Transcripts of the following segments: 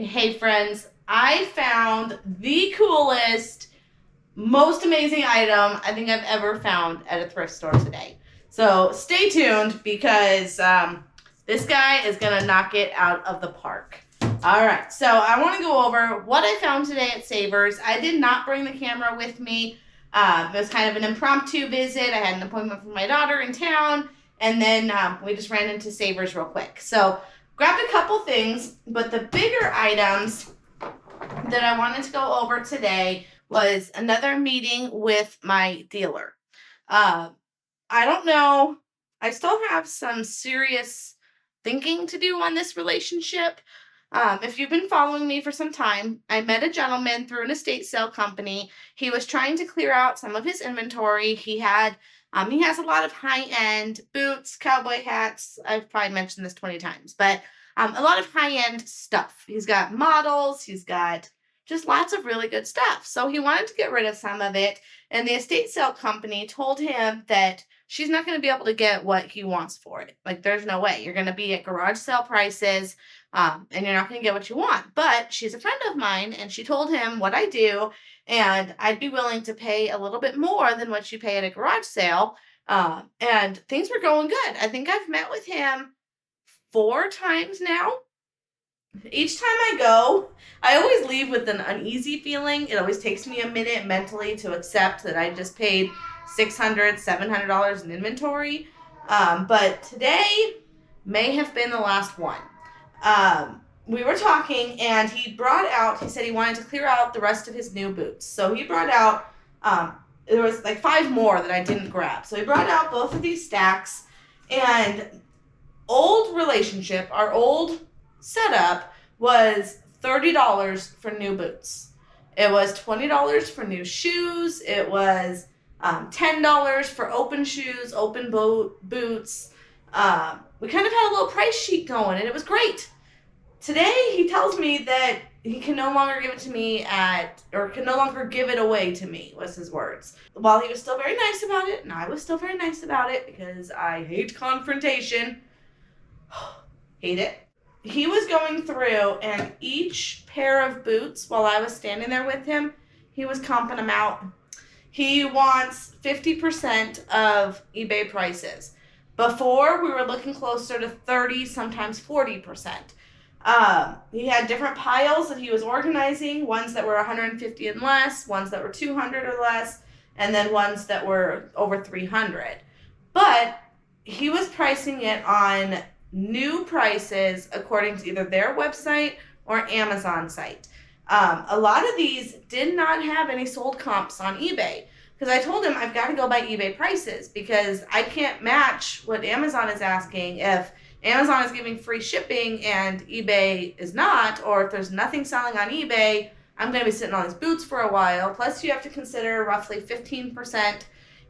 Hey friends, I found the coolest, most amazing item I think I've ever found at a thrift store today. So stay tuned because this guy is going to knock it out of the park. All right, so I want to go over what I found today at Savers. I did not bring the camera with me. It was kind of an impromptu visit. I had an appointment for my daughter in town, and then we just ran into Savers real quick. So grabbed a couple things, but the bigger items that I wanted to go over today was another meeting with my dealer. I don't know. I still have some serious thinking to do on this relationship. If you've been following me for some time, I met a gentleman through an estate sale company. He was trying to clear out some of his inventory. He has a lot of high-end boots, cowboy hats. I've probably mentioned this 20 times, but a lot of high-end stuff. He's got models. He's got just lots of really good stuff. So he wanted to get rid of some of it, and the estate sale company told him that she's not going to be able to get what he wants for it. Like, there's no way. You're going to be at garage sale prices, and you're not going to get what you want. But she's a friend of mine, and she told him what I do, and I'd be willing to pay a little bit more than what you pay at a garage sale. And things were going good. I think I've met with him 4 times now. Each time I go, I always leave with an uneasy feeling. It always takes me a minute mentally to accept that I just paid $600, $700 in inventory. But today may have been the last one. We were talking, and he said he wanted to clear out the rest of his new boots. So he brought out, there was like 5 more that I didn't grab. So he brought out both of these stacks, and old relationship, our old setup was $30 for new boots. It was $20 for new shoes. It was $10 for open shoes, open boots. We kind of had a little price sheet going, and it was great. Today, he tells me that he can no longer give it to me can no longer give it away to me, was his words. While he was still very nice about it, and I was still very nice about it because I hate confrontation. Hate it. He was going through, and each pair of boots, while I was standing there with him, he was comping them out. He wants 50% of eBay prices. Before, we were looking closer to 30, sometimes 40%. He had different piles that he was organizing, ones that were 150 and less, ones that were 200 or less, and then ones that were over 300. But he was pricing it on new prices according to either their website or Amazon site. A lot of these did not have any sold comps on eBay, because I told him I've got to go by eBay prices because I can't match what Amazon is asking if Amazon is giving free shipping and eBay is not, or if there's nothing selling on eBay, I'm going to be sitting on these boots for a while. Plus, you have to consider roughly 15%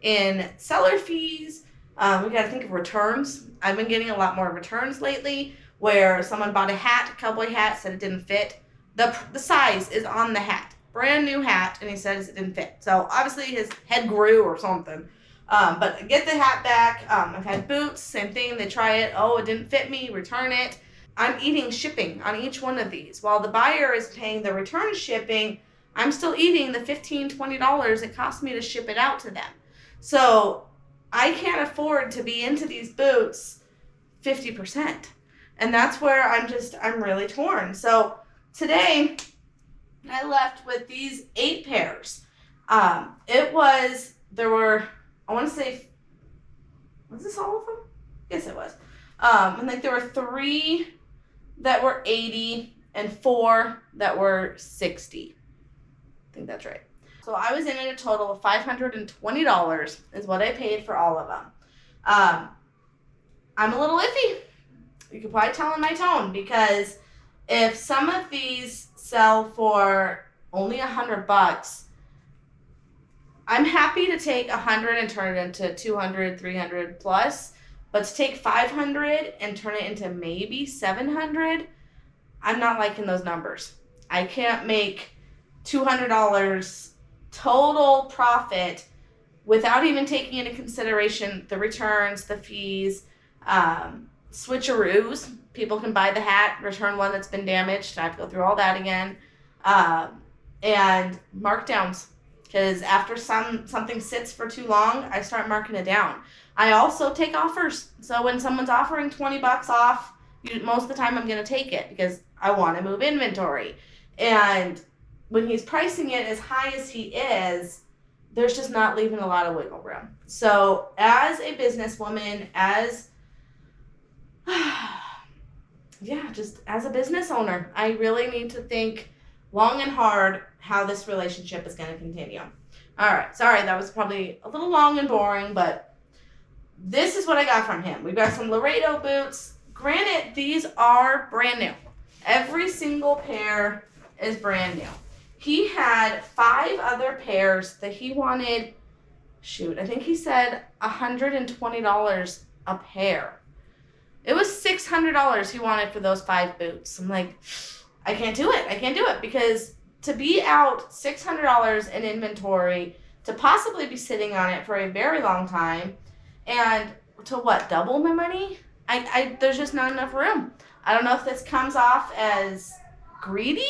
in seller fees. We got to think of returns. I've been getting a lot more returns lately where someone bought a cowboy hat, said it didn't fit. The size is on the hat. Brand new hat, and he says it didn't fit. So obviously his head grew or something. But get the hat back. I've had boots, same thing. They try it. Oh, it didn't fit me. Return it. I'm eating shipping on each one of these. While the buyer is paying the return shipping, I'm still eating the $15, $20 it costs me to ship it out to them. So I can't afford to be into these boots 50%. And that's where I'm really torn. So today I left with these 8 pairs. There were, I want to say, was this all of them? Yes, it was. I think there were 3 that were 80 and 4 that were 60. I think that's right. So I was in at a total of $520 is what I paid for all of them. I'm a little iffy. You could probably tell in my tone, because if some of these sell for only $100, I'm happy to take 100 and turn it into 200, 300 plus, but to take 500 and turn it into maybe 700, I'm not liking those numbers. I can't make $200 total profit without even taking into consideration the returns, the fees, switcheroos. People can buy the hat, return one that's been damaged. I have to go through all that again. And markdowns. Because after something sits for too long, I start marking it down. I also take offers. So when someone's offering $20 off, most of the time I'm going to take it because I want to move inventory. And when he's pricing it as high as he is, there's just not leaving a lot of wiggle room. So as a businesswoman, just as a business owner, I really need to think long and hard how this relationship is going to continue. All right, sorry, that was probably a little long and boring, but this is what I got from him. We've got some Laredo boots. Granted, these are brand new. Every single pair is brand new. He had 5 other pairs that he wanted, I think he said $120 a pair. It was $600 he wanted for those 5 boots. I'm like, I can't do it because to be out $600 in inventory, to possibly be sitting on it for a very long time, and to double my money? There's just not enough room. I don't know if this comes off as greedy,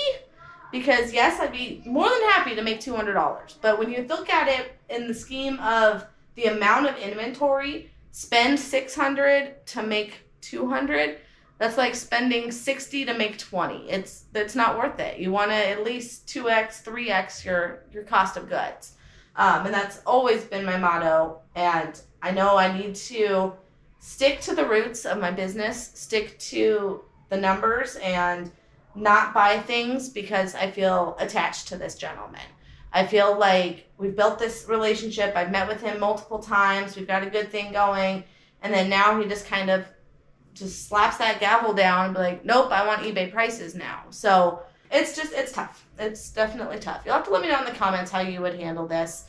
because yes, I'd be more than happy to make $200. But when you look at it in the scheme of the amount of inventory, spend $600 to make $200. That's like spending $60 to make $20. It's not worth it. You want to at least 2x, 3x your cost of goods. And that's always been my motto. And I know I need to stick to the roots of my business, stick to the numbers, and not buy things because I feel attached to this gentleman. I feel like we've built this relationship. I've met with him multiple times. We've got a good thing going. And then now he just kind of slaps that gavel down and be like, nope, I want eBay prices now. So it's tough. It's definitely tough. You'll have to let me know in the comments how you would handle this.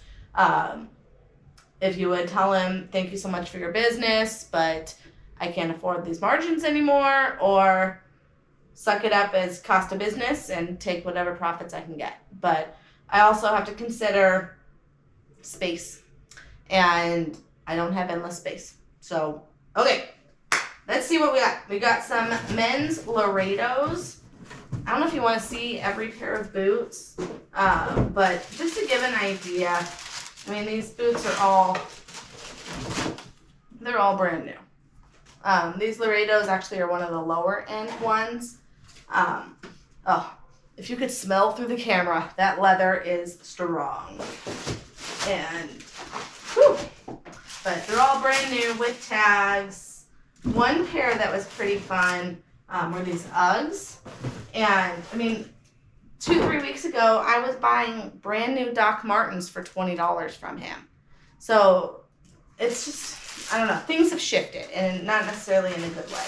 If you would tell him, thank you so much for your business, but I can't afford these margins anymore, or suck it up as cost of business and take whatever profits I can get. But I also have to consider space, and I don't have endless space. So, okay, let's see what we got. We got some men's Laredos. I don't know if you want to see every pair of boots, but just to give an idea, I mean, these boots are they're all brand new. These Laredos actually are one of the lower end ones. If you could smell through the camera, that leather is strong. And, but they're all brand new with tags. One pair that was pretty fun were these Uggs. And, I mean, 2-3 weeks ago, I was buying brand new Doc Martens for $20 from him. So it's just, I don't know, things have shifted, and not necessarily in a good way.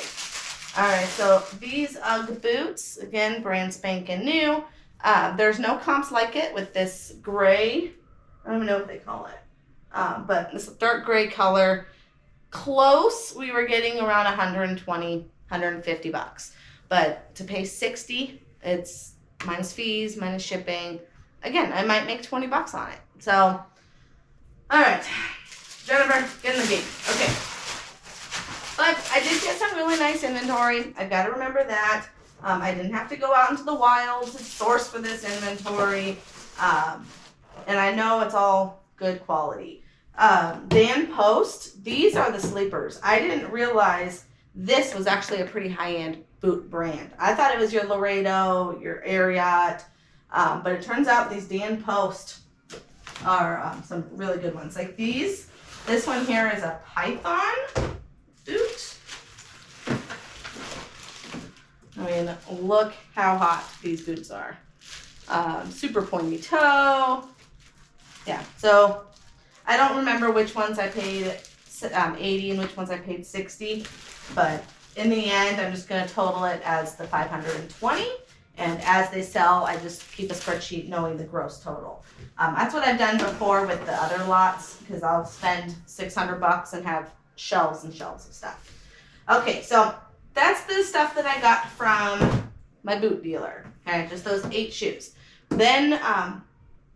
All right, so these Ugg boots, again, brand spanking new. There's no comps like it with this gray, I don't even know what they call it, but this dark gray color. Close, we were getting around $120, $150. But to pay $60, it's minus fees, minus shipping. Again, I might make $20 on it. So, all right, Jennifer, get in the game. Okay. But I did get some really nice inventory. I've got to remember that. I didn't have to go out into the wild to source for this inventory. And I know it's all good quality. Dan Post, these are the sleepers. I didn't realize this was actually a pretty high-end boot brand. I thought it was your Laredo, your Ariat, but it turns out these Dan Post are some really good ones. Like these, this one here is a Python boot. I mean, look how hot these boots are. Super pointy toe. Yeah, so I don't remember which ones I paid 80 and which ones I paid 60, but in the end, I'm just going to total it as the 520, and as they sell, I just keep a spreadsheet knowing the gross total. That's what I've done before with the other lots, because I'll spend $600 and have shelves and shelves of stuff. Okay, so that's the stuff that I got from my boot dealer. Okay, just those 8 shoes. Then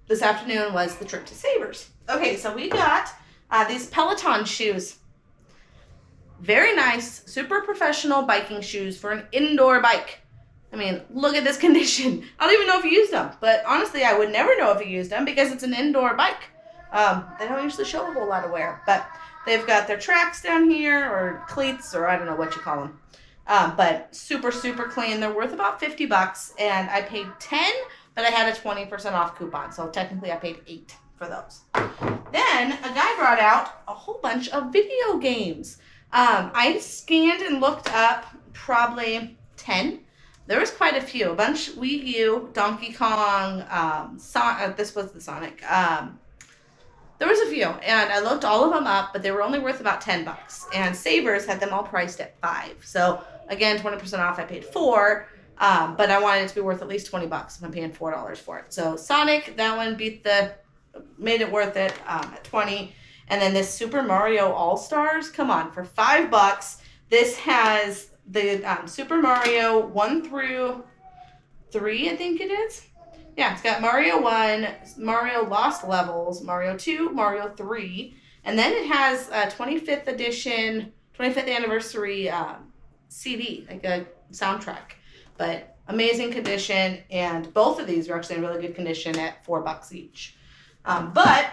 this afternoon was the trip to Savers. Okay, so we got these Peloton shoes. Very nice, super professional biking shoes for an indoor bike. I mean, look at this condition. I don't even know if he used them, but honestly, I would never know if he used them because it's an indoor bike. They don't usually show a whole lot of wear, but they've got their tracks down here, or cleats, or I don't know what you call them. But super, super clean. They're worth about $50, and I paid 10, but I had a 20% off coupon, so technically I paid 8 for those. Then a guy brought out a whole bunch of video games. I scanned and looked up probably 10. There was quite a few. A bunch Wii U, Donkey Kong, this was the Sonic. There was a few, and I looked all of them up, but they were only worth about $10. And Savers had them all priced at $5. So again, 20% off. I paid $4, but I wanted it to be worth at least $20 if I'm paying $4 for it. So Sonic, that one made it worth it at $20. And then this Super Mario All Stars, come on, for $5. This has the Super Mario 1 through 3, I think it is. Yeah, it's got Mario 1, Mario Lost Levels, Mario 2, Mario 3, and then it has a 25th edition, 25th anniversary CD, like a soundtrack. But amazing condition, and both of these are actually in really good condition at $4 each. But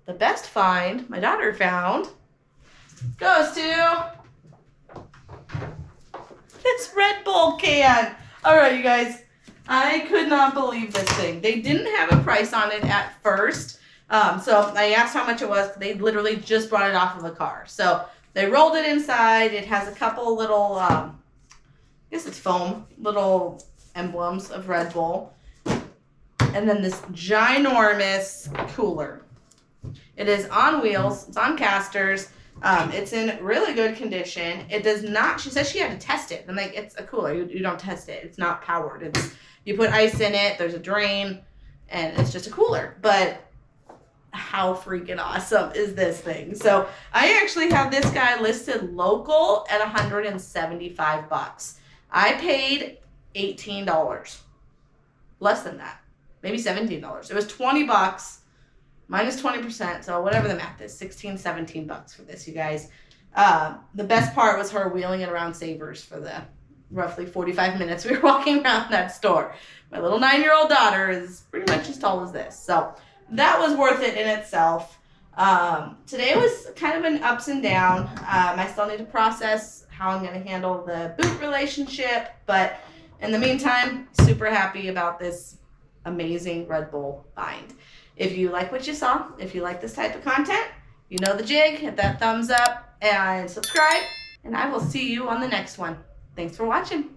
the best find my daughter found goes to this Red Bull can. All right, you guys. I could not believe this thing. They didn't have a price on it at first. So I asked how much it was. They literally just brought it off of a car. So they rolled it inside. It has a couple little, I guess it's foam, little emblems of Red Bull. And then this ginormous cooler. It is on wheels. It's on casters. It's in really good condition. It does not, she says she had to test it. I'm like, it's a cooler. You don't test it. It's not powered. You put ice in it, there's a drain, and it's just a cooler. But how freaking awesome is this thing? So I actually have this guy listed local at $175. I paid $18. Less than that. Maybe $17. It was $20 minus 20%, so whatever the math is, $16, $17 for this, you guys. The best part was her wheeling it around Savers for the roughly 45 minutes we were walking around that store. My little 9-year-old daughter is pretty much as tall as this, so that was worth it in itself. Today was kind of an ups and down. I still need to process how I'm going to handle the boot relationship, but in the meantime, super happy about this amazing Red Bull find. If you like what you saw, if you like this type of content, you know the jig, hit that thumbs up and subscribe, and I will see you on the next one. Thanks for watching.